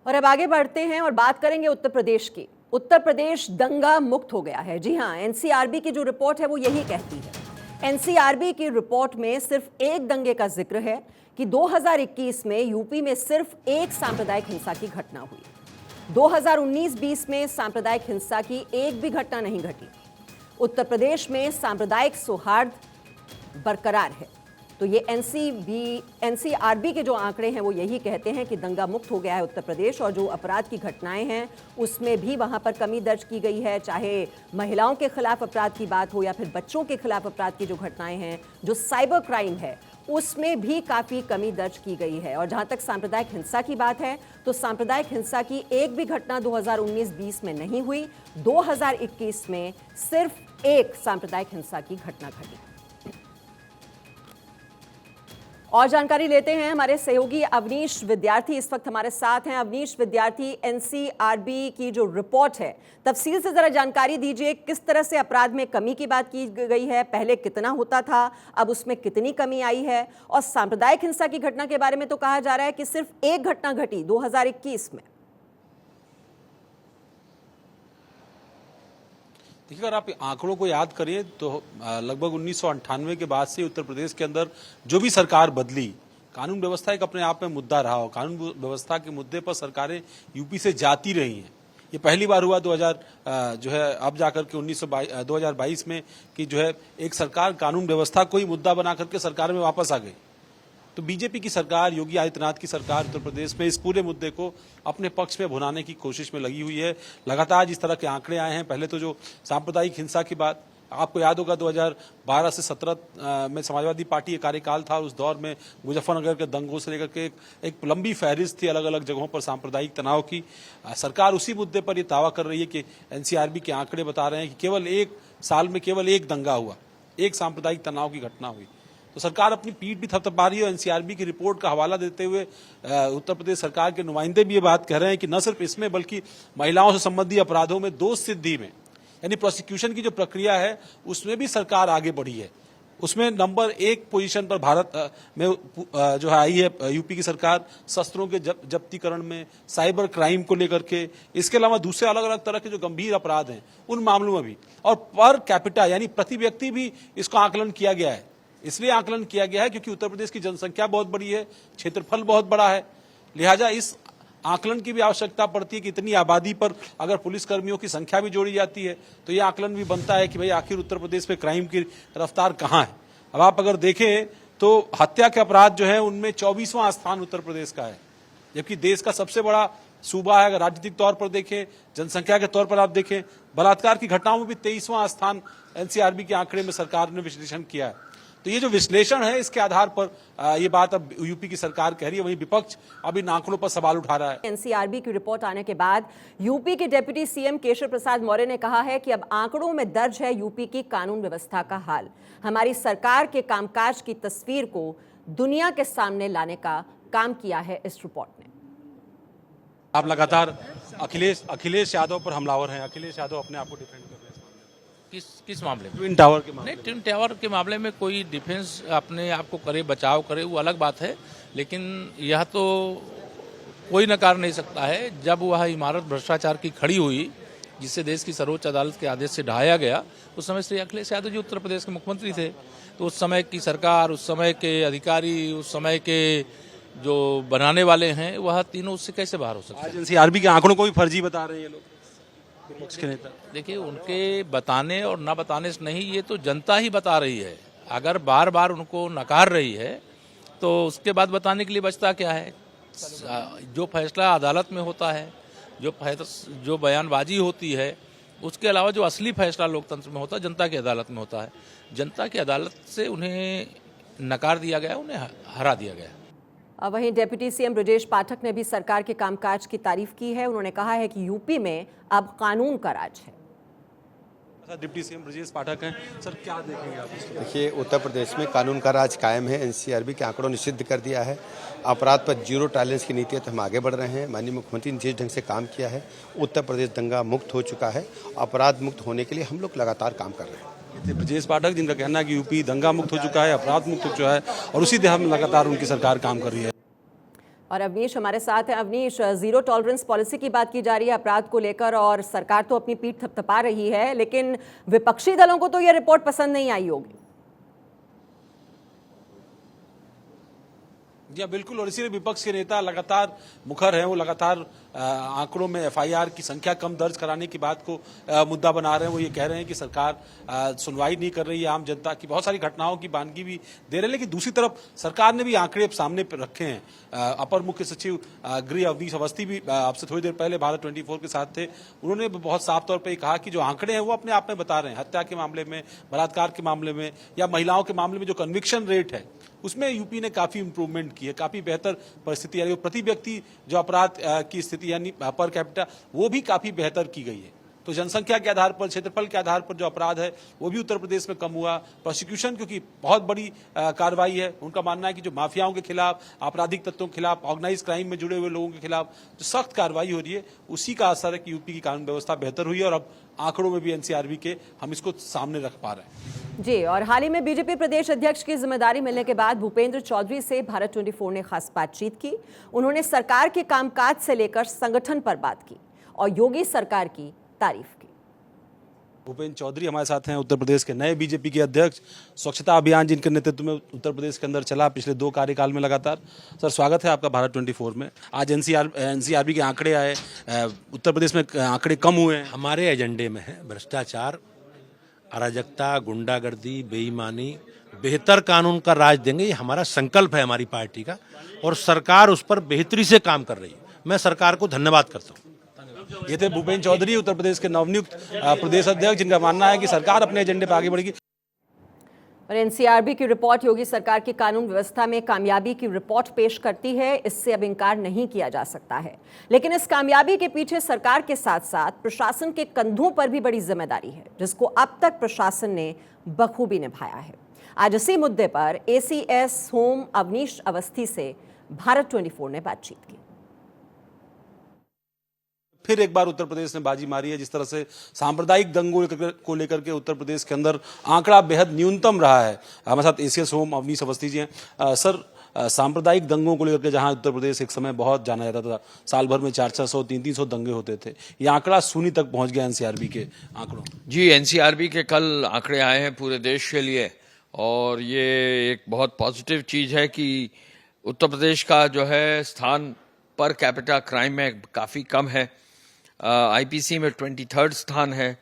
और अब आगे बढ़ते हैं और बात करेंगे उत्तर प्रदेश की। उत्तर प्रदेश दंगा मुक्त हो गया है। जी हां, एनसीआरबी की जो रिपोर्ट है वो यही कहती है। एनसीआरबी की रिपोर्ट में सिर्फ एक दंगे का जिक्र है कि 2021 में यूपी में सिर्फ एक सांप्रदायिक हिंसा की घटना हुई। 2019-20 में सांप्रदायिक हिंसा की एक भी घटना नहीं घटी। उत्तर प्रदेश में सांप्रदायिक सौहार्द बरकरार है। तो ये एनसीआरबी के जो आंकड़े हैं वो यही कहते हैं कि दंगा मुक्त हो गया है उत्तर प्रदेश, और जो अपराध की घटनाएं हैं उसमें भी वहां पर कमी दर्ज की गई है। चाहे महिलाओं के खिलाफ अपराध की बात हो या फिर बच्चों के खिलाफ अपराध की जो घटनाएं हैं, जो साइबर क्राइम है, उसमें भी काफी कमी दर्ज की गई है। और जहां तक सांप्रदायिक हिंसा की बात है तो सांप्रदायिक हिंसा की एक भी घटना 2019-20 में नहीं हुई। 2021 में सिर्फ एक सांप्रदायिक हिंसा की घटना घटी। और जानकारी लेते हैं, हमारे सहयोगी अवनीश विद्यार्थी इस वक्त हमारे साथ हैं। अवनीश विद्यार्थी, एनसीआरबी की जो रिपोर्ट है, तफसील से जरा जानकारी दीजिए। किस तरह से अपराध में कमी की बात की गई है, पहले कितना होता था, अब उसमें कितनी कमी आई है? और सांप्रदायिक हिंसा की घटना के बारे में तो कहा जा रहा है कि सिर्फ एक घटना घटी 2021 में। देखिए, अगर आप आंकड़ों को याद करिए तो लगभग 1998 के बाद से उत्तर प्रदेश के अंदर जो भी सरकार बदली, कानून व्यवस्था एक अपने आप में मुद्दा रहा हो। कानून व्यवस्था के मुद्दे पर सरकारें यूपी से जाती रही हैं। ये पहली बार हुआ 2000 जो है अब जाकर के 2022 में कि जो है एक सरकार कानून व्यवस्था को ही मुद्दा बना करके सरकार में वापस आ गई। तो बीजेपी की सरकार, योगी आदित्यनाथ की सरकार उत्तर प्रदेश में इस पूरे मुद्दे को अपने पक्ष में भुनाने की कोशिश में लगी हुई है। लगातार जिस तरह के आंकड़े आए हैं, पहले तो जो सांप्रदायिक हिंसा की बात, आपको याद होगा 2012 से 17 में समाजवादी पार्टी का कार्यकाल था। उस दौर में मुजफ्फरनगर के दंगों से लेकर के एक लंबी फहरिस्त थी अलग अलग जगहों पर सांप्रदायिक तनाव की। सरकार उसी मुद्दे पर यह दावा कर रही है कि एनसीआरबी के आंकड़े बता रहे हैं कि केवल एक साल में केवल एक दंगा हुआ, एक सांप्रदायिक तनाव की घटना हुई। तो सरकार अपनी पीठ भी थपथपा रही है। एनसीआरबी की रिपोर्ट का हवाला देते हुए उत्तर प्रदेश सरकार के नुमाइंदे भी ये बात कह रहे हैं कि न सिर्फ इसमें बल्कि महिलाओं से संबंधी अपराधों में दोष सिद्धि में, यानी प्रोसिक्यूशन की जो प्रक्रिया है उसमें भी सरकार आगे बढ़ी है। उसमें नंबर 1 पोजीशन पर भारत में जो है आई है यूपी की सरकार, शस्त्रों के जब्तीकरण में, साइबर क्राइम को लेकर के, इसके अलावा दूसरे अलग अलग तरह के जो गंभीर अपराध हैं उन मामलों में भी। और पर कैपिटा यानी प्रति व्यक्ति भी इसको आकलन किया गया है। इसलिए आकलन किया गया है क्योंकि उत्तर प्रदेश की जनसंख्या बहुत बड़ी है, क्षेत्रफल बहुत बड़ा है, लिहाजा इस आकलन की भी आवश्यकता पड़ती है कि इतनी आबादी पर अगर पुलिसकर्मियों की संख्या भी जोड़ी जाती है तो ये आकलन भी बनता है कि भाई आखिर उत्तर प्रदेश में क्राइम की रफ्तार कहाँ है। अब आप अगर देखें तो हत्या के अपराध जो है उनमें 24वां स्थान उत्तर प्रदेश का है, जबकि देश का सबसे बड़ा सूबा है। अगर राजनीतिक तौर पर देखें, जनसंख्या के तौर पर आप देखें, बलात्कार की घटनाओं में भी 23वां स्थान एनसीआरबी के आंकड़े में सरकार ने विश्लेषण किया है। तो ये जो विश्लेषण है इसके आधार पर ये बात अब यूपी की सरकार कह रही है, वहीं विपक्ष अब इन आंकड़ों पर सवाल उठा रहा है। एनसीआरबी की रिपोर्ट आने के बाद यूपी के डिप्टी सीएम केशव प्रसाद मौर्य ने कहा है कि अब आंकड़ों में दर्ज है यूपी की कानून व्यवस्था का हाल। हमारी सरकार के कामकाज की तस्वीर को दुनिया के सामने लाने का काम किया है इस रिपोर्ट ने। आप लगातार अखिलेश यादव पर हमलावर हैं। अखिलेश यादव अपने आप को डिफेंड कर रहे हैं। किस मामले में? ट्विन टावर के मामले नहीं, ट्विन टावर के मामले में कोई डिफेंस अपने आप को करे, बचाव करे, वो अलग बात है। लेकिन यह तो कोई नकार नहीं सकता है, जब वह इमारत भ्रष्टाचार की खड़ी हुई जिसे देश की सर्वोच्च अदालत के आदेश से ढहाया गया, उस समय श्री अखिलेश यादव जी उत्तर प्रदेश के मुख्यमंत्री थे। तो उस समय की सरकार, उस समय के अधिकारी, उस समय के जो बनाने वाले हैं, वह तीनों उससे कैसे बाहर हो सकते हैं? आज एनसीआरबी के आंकड़ों को भी फर्जी बता रहे हैं ये लोग, विपक्ष के नेता। देखिए, उनके बताने और न बताने से नहीं, ये तो जनता ही बता रही है। अगर बार बार उनको नकार रही है तो उसके बाद बताने के लिए बचता क्या है? जो फैसला अदालत में होता है, जो बयानबाजी होती है, उसके अलावा जो असली फैसला लोकतंत्र में होता है जनता की अदालत में होता है। जनता की अदालत से उन्हें नकार दिया गया, उन्हें हरा दिया गया। वहीं डिप्टी सीएम ब्रजेश पाठक ने भी सरकार के कामकाज की तारीफ की है। उन्होंने कहा है कि यूपी में अब कानून का राज है। डिप्टी सीएम ब्रजेश पाठक हैं, सर क्या देखेंगे आप? देखिए, उत्तर प्रदेश में कानून का राज कायम है। एनसीआरबी के आंकड़ों ने सिद्ध कर दिया है। अपराध पर जीरो टॉलरेंस की नीति है, तो हम आगे बढ़ रहे हैं। माननीय मुख्यमंत्री ने जिस ढंग से काम किया है, उत्तर प्रदेश दंगा मुक्त हो चुका है। अपराध मुक्त होने के लिए हम लोग लगातार काम कर रहे हैं। ब्रजेश पाठक, जिनका कहना है कि यूपी दंगा मुक्त हो चुका है, अपराध मुक्त हो चुका है, और उसी दिशा में लगातार उनकी सरकार काम कर रही है। और अवनीश हमारे साथ हैं। अवनीश, जीरो टॉलरेंस पॉलिसी की बात की जा रही है अपराध को लेकर और सरकार तो अपनी पीठ थपथपा रही है, लेकिन विपक्षी दलों को तो यह रिपोर्ट पसंद नहीं आई होगी। जी हाँ, बिल्कुल। और इसीलिए विपक्ष के नेता लगातार मुखर हैं। वो लगातार आंकड़ों में एफआईआर की संख्या कम दर्ज कराने की बात को मुद्दा बना रहे हैं। वो ये कह रहे हैं कि सरकार सुनवाई नहीं कर रही है आम जनता की, बहुत सारी घटनाओं की बानगी भी दे रहे हैं। लेकिन दूसरी तरफ सरकार ने भी आंकड़े सामने पर रखे हैं। अपर मुख्य सचिव गृह अवनीश अवस्थी भी आपसे थोड़ी देर पहले भारत 24 के साथ थे। उन्होंने बहुत साफ तौर पर कहा कि जो आंकड़े हैं वो अपने आप में बता रहे हैं, हत्या के मामले में, बलात्कार के मामले में या महिलाओं के मामले में जो कन्विक्शन रेट है उसमें यूपी ने काफी इंप्रूवमेंट की है, काफी बेहतर परिस्थिति यानी प्रति व्यक्ति जो अपराध की स्थिति यानी पर कैपिटा वो भी काफी बेहतर की गई है। तो जनसंख्या के आधार पर, क्षेत्रफल के आधार पर जो अपराध है वो भी उत्तर प्रदेश में कम हुआ। प्रोसिक्यूशन क्योंकि बहुत बड़ी कार्रवाई है, उनका मानना है कि जो माफियाओं के खिलाफ, आपराधिक तत्वों के खिलाफ, ऑर्गेनाइज क्राइम में जुड़े हुए लोगों के खिलाफ जो सख्त कार्रवाई हो रही है उसी का असर है कि यूपी की कानून व्यवस्था बेहतर हुई है। और अब आंकड़ों में भी एनसीआरबी के हम इसको सामने रख पा रहे हैं। जी, और हाल ही में बीजेपी प्रदेश अध्यक्ष की जिम्मेदारी मिलने के बाद भूपेंद्र चौधरी से भारत 24 ने खास बातचीत की। उन्होंने सरकार के कामकाज से लेकर संगठन पर बात की और योगी सरकार की तारीफ की। भूपेंद्र चौधरी हमारे साथ हैं, उत्तर प्रदेश के नए बीजेपी के अध्यक्ष। स्वच्छता अभियान जिनके नेतृत्व में उत्तर प्रदेश के अंदर चला पिछले 2 कार्यकाल में लगातार। सर, स्वागत है आपका भारत 24 में। आज एनसीआरबी के आंकड़े आए, उत्तर प्रदेश में आंकड़े कम हुए हैं। हमारे एजेंडे में है भ्रष्टाचार, अराजकता, गुंडागर्दी, बेईमानी, बेहतर कानून का राज देंगे। ये हमारा संकल्प है हमारी पार्टी का और सरकार उस पर बेहतरी से काम कर रही है। मैं सरकार को धन्यवाद करता हूँ। ये थे भूपेंद्र चौधरी, उत्तर प्रदेश के नवनियुक्त प्रदेश अध्यक्ष, जिनका मानना है कि सरकार अपने एजेंडे पर आगे बढ़ेगी। और एनसीआरबी की रिपोर्ट योगी सरकार की कानून व्यवस्था में कामयाबी की रिपोर्ट पेश करती है, इससे अब इनकार नहीं किया जा सकता है। लेकिन इस कामयाबी के पीछे सरकार के साथ साथ प्रशासन के कंधों पर भी बड़ी जिम्मेदारी है, जिसको अब तक प्रशासन ने बखूबी निभाया है। आज इसी मुद्दे पर एसीएस होम अवनीश अवस्थी से भारत 24 ने बातचीत की। फिर एक बार उत्तर प्रदेश ने बाजी मारी है। जिस तरह से सांप्रदायिक दंगों को लेकर के उत्तर प्रदेश के अंदर आंकड़ा बेहद न्यूनतम रहा है। हमारे साथ एसीएस होम अवनीश अवस्थी जी हैं। सर, सांप्रदायिक दंगों को लेकर के जहां उत्तर प्रदेश एक समय बहुत जाना जाता था, साल भर में 400, 300 दंगे होते थे, ये आंकड़ा शून्य तक पहुंच गया एनसीआरबी के आंकड़ों। जी, एनसीआरबी के कल आंकड़े आए हैं पूरे देश के लिए और ये एक बहुत पॉजिटिव चीज है कि उत्तर प्रदेश का जो है स्थान पर कैपिटा क्राइम में काफी कम है। आईपीसी में 23rd स्थान है,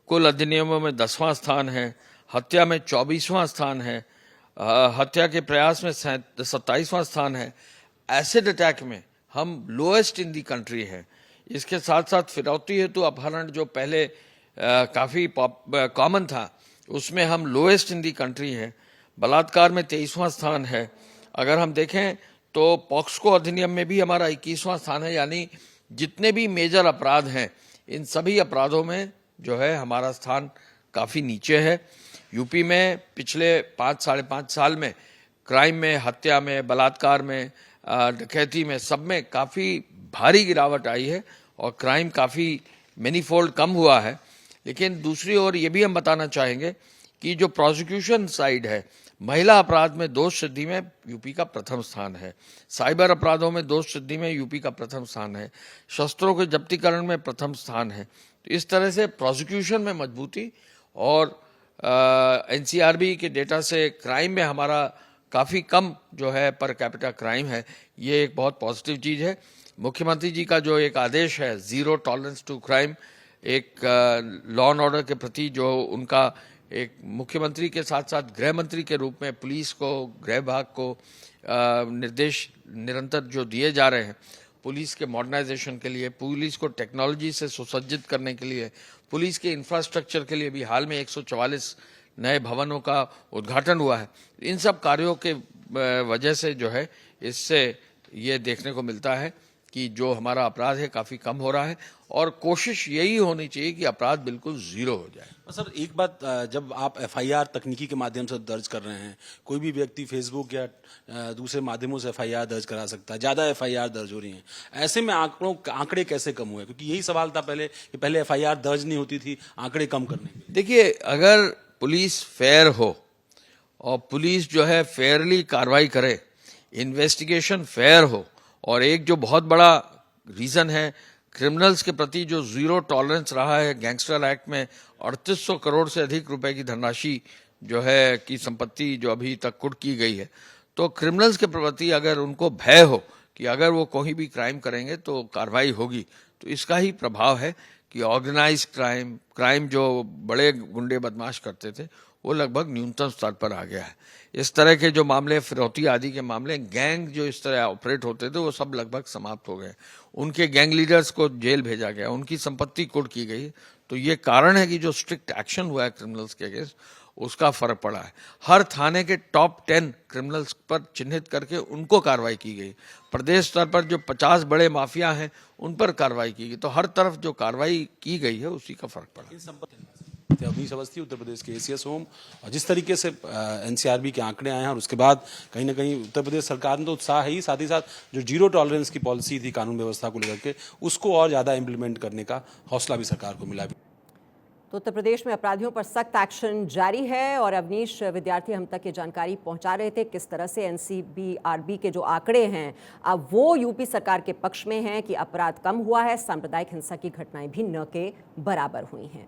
कुल अधिनियमों में 10वां स्थान है, हत्या में 24वां स्थान है, हत्या के प्रयास में 27वां स्थान है। एसिड अटैक में हम लोएस्ट इन दी कंट्री है। इसके साथ साथ फिरौती हेतु अपहरण जो पहले काफ़ी कॉमन था, उसमें हम लोएस्ट इन दी कंट्री है। बलात्कार में 23वां स्थान है। अगर हम देखें तो पॉक्सको अधिनियम में भी हमारा 21वां स्थान है। यानी जितने भी मेजर अपराध हैं, इन सभी अपराधों में जो है हमारा स्थान काफ़ी नीचे है। यूपी में पिछले 5-5.5 साल में क्राइम में, हत्या में, बलात्कार में, डकैती में, सब में काफ़ी भारी गिरावट आई है और क्राइम काफ़ी मैनीफोल्ड कम हुआ है। लेकिन दूसरी ओर ये भी हम बताना चाहेंगे कि जो प्रोसिक्यूशन साइड है, महिला अपराध में दोष सिद्धि में यूपी का प्रथम स्थान है, साइबर अपराधों में दोष सिद्धि में यूपी का प्रथम स्थान है, शस्त्रों के जब्तीकरण में प्रथम स्थान है। तो इस तरह से प्रोसिक्यूशन में मजबूती और एनसीआरबी के डेटा से क्राइम में हमारा काफ़ी कम जो है पर कैपिटा क्राइम है, ये एक बहुत पॉजिटिव चीज़ है। मुख्यमंत्री जी का जो एक आदेश है जीरो टॉलरेंस टू क्राइम, एक लॉ एंड ऑर्डर के प्रति जो उनका एक मुख्यमंत्री के साथ साथ गृह मंत्री के रूप में पुलिस को, गृह विभाग को निर्देश निरंतर जो दिए जा रहे हैं, पुलिस के मॉडर्नाइजेशन के लिए, पुलिस को टेक्नोलॉजी से सुसज्जित करने के लिए, पुलिस के इंफ्रास्ट्रक्चर के लिए भी हाल में 144 नए भवनों का उद्घाटन हुआ है। इन सब कार्यों के वजह से जो है इससे ये देखने को मिलता है कि जो हमारा अपराध है काफ़ी कम हो रहा है और कोशिश यही होनी चाहिए कि अपराध बिल्कुल जीरो हो जाए। सर, एक बात, जब आप एफआईआर तकनीकी के माध्यम से दर्ज कर रहे हैं, कोई भी व्यक्ति फेसबुक या दूसरे माध्यमों से एफआईआर दर्ज करा सकता है, ज़्यादा एफआईआर दर्ज हो रही हैं, ऐसे में आंकड़े कैसे कम हुए? क्योंकि यही सवाल था पहले कि पहले एफआईआर दर्ज नहीं होती थी, आंकड़े कम करने के। देखिए, अगर पुलिस फेयर हो और पुलिस जो है फेयरली कार्रवाई करे, इन्वेस्टिगेशन फेयर हो और एक जो बहुत बड़ा रीजन है क्रिमिनल्स के प्रति जो जीरो टॉलरेंस रहा है गैंगस्टर एक्ट में 3800 करोड़ से अधिक रुपए की धनराशि जो है की संपत्ति जो अभी तक कुर्क की गई है। तो क्रिमिनल्स के प्रति अगर उनको भय हो कि अगर वो कोई भी क्राइम करेंगे तो कार्रवाई होगी, तो इसका ही प्रभाव है कि ऑर्गेनाइज क्राइम जो बड़े गुंडे बदमाश करते थे वो लगभग न्यूनतम स्तर पर आ गया है। इस तरह के जो मामले, फिरौती आदि के मामले, गैंग जो इस तरह ऑपरेट होते थे वो सब लगभग समाप्त हो गए। उनके गैंग लीडर्स को जेल भेजा गया, उनकी संपत्ति कुर्क की गई। तो ये कारण है कि जो स्ट्रिक्ट एक्शन हुआ है क्रिमिनल्स के अगेंस्ट उसका फर्क पड़ा है। हर थाने के टॉप 10 क्रिमिनल्स पर चिन्हित करके उनको कार्रवाई की गई। प्रदेश स्तर पर जो 50 बड़े माफिया हैं उन पर कार्रवाई की गई। तो हर तरफ जो कार्रवाई की गई है उसी का फर्क पड़ा। अवनीश अवस्थी उत्तर प्रदेश के एसीएस होम, और जिस तरीके से एनसीआरबी के आंकड़े आए हैं और उसके बाद कहीं ना कहीं उत्तर प्रदेश सरकार में तो उत्साह है ही, साथ ही साथ जो जीरो टॉलरेंस की पॉलिसी थी कानून व्यवस्था को लेकर के उसको और ज्यादा इंप्लीमेंट करने का हौसला भी सरकार को मिला। तो उत्तर प्रदेश में अपराधियों पर सख्त एक्शन जारी है और अवनीश विद्यार्थी हम तक ये जानकारी पहुंचा रहे थे किस तरह से एनसीआरबी के जो आंकड़े हैं अब वो यूपी सरकार के पक्ष में हैं कि अपराध कम हुआ है, सांप्रदायिक हिंसा की घटनाएं भी न के बराबर हुई हैं।